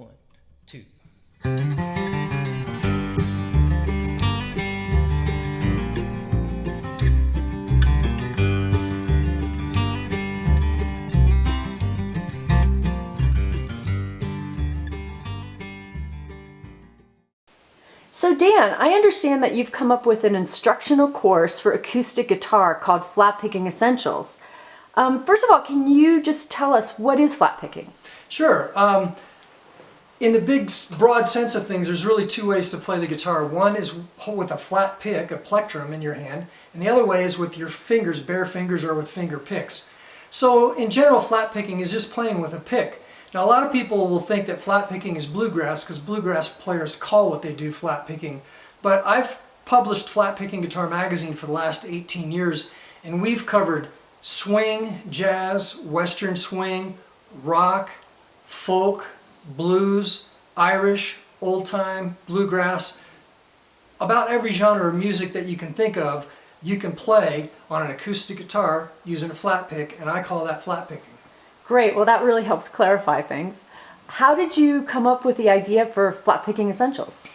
1, 2. So Dan, I understand that you've come up with an instructional course for acoustic guitar called Flatpicking Essentials. First of all, can you just tell us what is flatpicking? Sure. In the big, broad sense of things, there's really two ways to play the guitar. One is with a flat pick, a plectrum in your hand, and the other way is with your fingers, bare fingers, or with finger picks. So in general, flat picking is just playing with a pick. Now a lot of people will think that flat picking is bluegrass because bluegrass players call what they do flat picking. But I've published Flatpicking Guitar Magazine for the last 18 years, and we've covered swing, jazz, western swing, rock, folk, blues, Irish, old time, bluegrass. About every genre of music that you can think of, you can play on an acoustic guitar using a flat pick, and I call that flat picking. Great, well that really helps clarify things. How did you come up with the idea for Flatpicking Essentials?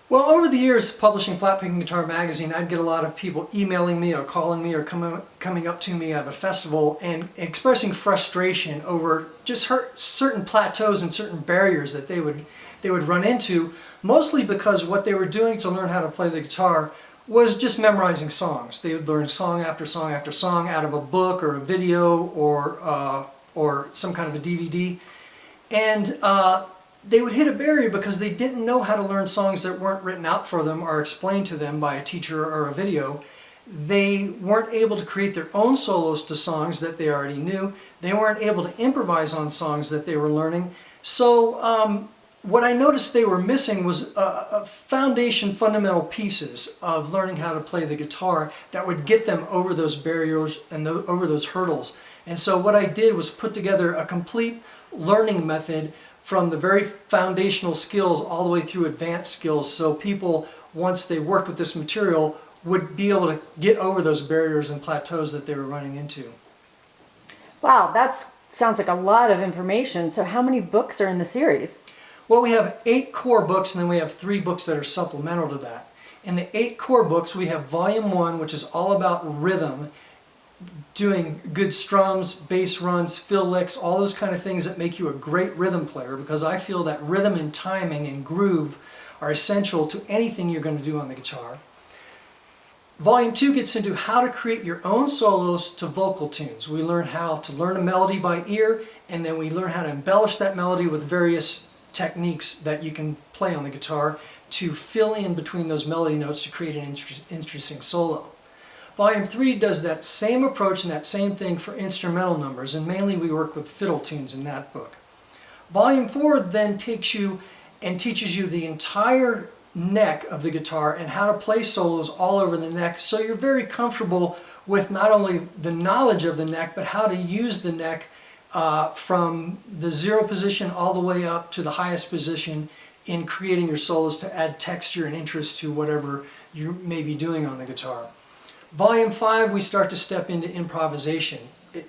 Well, over the years publishing Flatpicking Guitar Magazine, I'd get a lot of people emailing me or calling me or coming up to me at a festival and expressing frustration over just certain plateaus and certain barriers that they would run into, mostly because what they were doing to learn how to play the guitar was just memorizing songs. They would learn song after song after song out of a book or a video or some kind of a DVD. And they would hit a barrier because they didn't know how to learn songs that weren't written out for them or explained to them by a teacher or a video. They weren't able to create their own solos to songs that they already knew. They weren't able to improvise on songs that they were learning. So what I noticed they were missing was fundamental pieces of learning how to play the guitar that would get them over those barriers and over those hurdles. And so what I did was put together a complete learning method from the very foundational skills all the way through advanced skills, so people, once they worked with this material, would be able to get over those barriers and plateaus that they were running into. Wow, that sounds like a lot of information. So how many books are in the series? Well, we have 8 core books, and then we have 3 books that are supplemental to that. In the 8 core books, we have Volume 1, which is all about rhythm, doing good strums, bass runs, fill licks, all those kind of things that make you a great rhythm player, because I feel that rhythm and timing and groove are essential to anything you're going to do on the guitar. Volume 2 gets into how to create your own solos to vocal tunes. We learn how to learn a melody by ear, and then we learn how to embellish that melody with various techniques that you can play on the guitar to fill in between those melody notes to create an interesting solo. Volume 3 does that same approach and that same thing for instrumental numbers, and mainly we work with fiddle tunes in that book. Volume 4 then takes you and teaches you the entire neck of the guitar and how to play solos all over the neck, so you're very comfortable with not only the knowledge of the neck, but how to use the neck from the 0 position all the way up to the highest position in creating your solos to add texture and interest to whatever you may be doing on the guitar. Volume 5, we start to step into improvisation.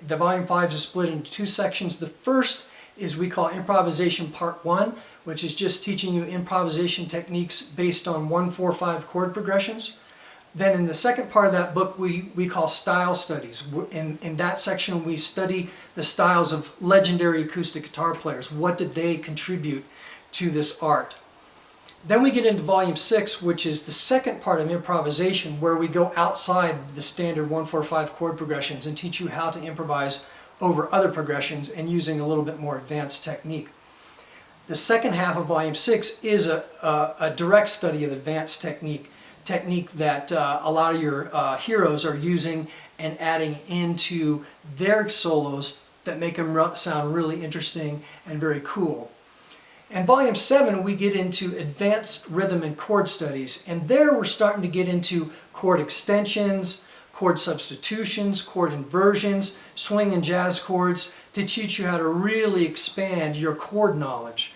The Volume 5 is split into 2 sections. The first is we call Improvisation Part 1, which is just teaching you improvisation techniques based on 1-4-5 chord progressions. Then in the second part of that book, we call Style Studies. In that section, we study the styles of legendary acoustic guitar players. What did they contribute to this art? Then we get into Volume 6, which is the second part of improvisation, where we go outside the standard 1-4-5 chord progressions and teach you how to improvise over other progressions and using a little bit more advanced technique. The second half of Volume 6 is a direct study of advanced technique that a lot of your heroes are using and adding into their solos that make them sound really interesting and very cool. In Volume 7, we get into advanced rhythm and chord studies, and there we're starting to get into chord extensions, chord substitutions, chord inversions, swing and jazz chords to teach you how to really expand your chord knowledge.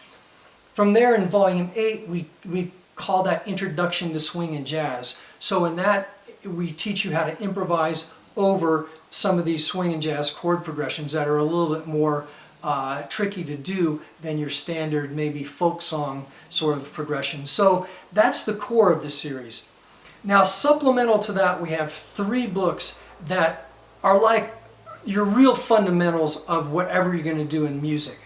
From there in Volume 8, we call that Introduction to Swing and Jazz. So in that, we teach you how to improvise over some of these swing and jazz chord progressions that are a little bit more tricky to do than your standard maybe folk song sort of progression. So that's the core of the series. Now supplemental to that, we have 3 books that are like your real fundamentals of whatever you're going to do in music.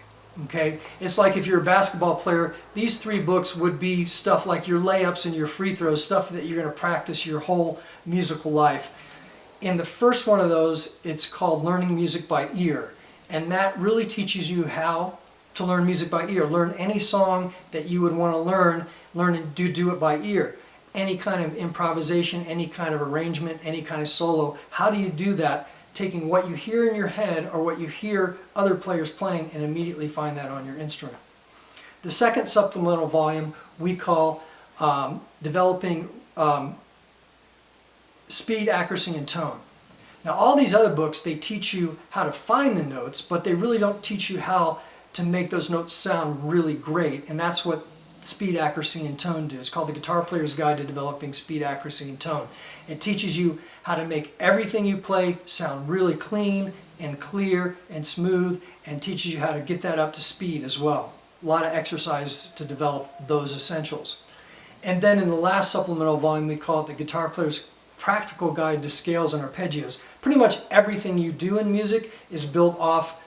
Okay, it's like if you're a basketball player, these 3 books would be stuff like your layups and your free throws, stuff that you're going to practice your whole musical life. In the first one of those, it's called Learning Music by Ear, and that really teaches you how to learn music by ear. Learn any song that you would want to learn and do it by ear. Any kind of improvisation, any kind of arrangement, any kind of solo. How do you do that? Taking what you hear in your head or what you hear other players playing and immediately find that on your instrument. The second supplemental volume we call Developing Speed, Accuracy, and Tone. Now all these other books, they teach you how to find the notes, but they really don't teach you how to make those notes sound really great, and that's what Speed, Accuracy, and Tone do. It's called The Guitar Player's Guide to Developing Speed, Accuracy, and Tone. It teaches you how to make everything you play sound really clean and clear and smooth, and teaches you how to get that up to speed as well. A lot of exercise to develop those essentials. And then in the last supplemental volume, we call it The Guitar Player's Practical Guide to Scales and Arpeggios. Pretty much everything you do in music is built off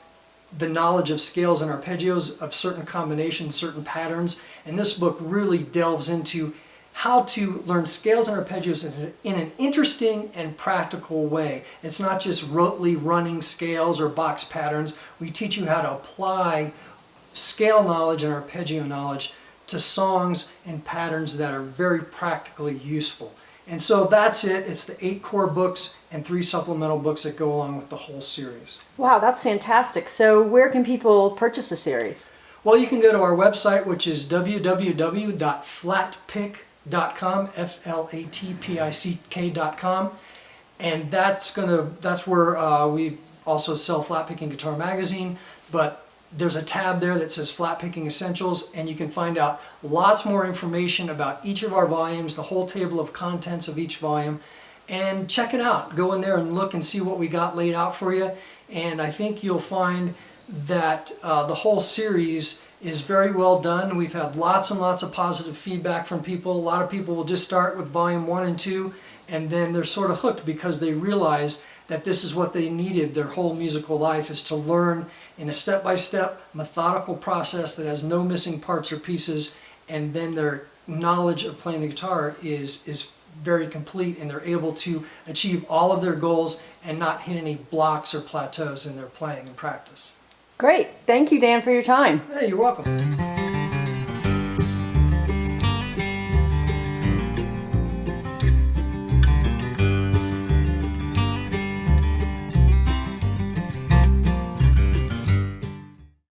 the knowledge of scales and arpeggios, of certain combinations, certain patterns, and this book really delves into how to learn scales and arpeggios in an interesting and practical way. It's not just rotely running scales or box patterns. We teach you how to apply scale knowledge and arpeggio knowledge to songs and patterns that are very practically useful. And so that's it. It's the 8 core books and 3 supplemental books that go along with the whole series. Wow, that's fantastic. So where can people purchase the series? Well, you can go to our website, which is www.flatpick.com, flatpick.com, and that's where we also sell Flatpicking Guitar Magazine, but there's a tab there that says Flatpicking Essentials, and you can find out lots more information about each of our volumes, the whole table of contents of each volume, and check it out. Go in there and look and see what we got laid out for you, and I think you'll find that the whole series is very well done. We've had lots and lots of positive feedback from people. A lot of people will just start with volume 1 and 2, and then they're sort of hooked because they realize that this is what they needed their whole musical life, is to learn in a step-by-step methodical process that has no missing parts or pieces, and then their knowledge of playing the guitar is very complete, and they're able to achieve all of their goals and not hit any blocks or plateaus in their playing and practice. Great. Thank you, Dan, for your time. Hey, you're welcome.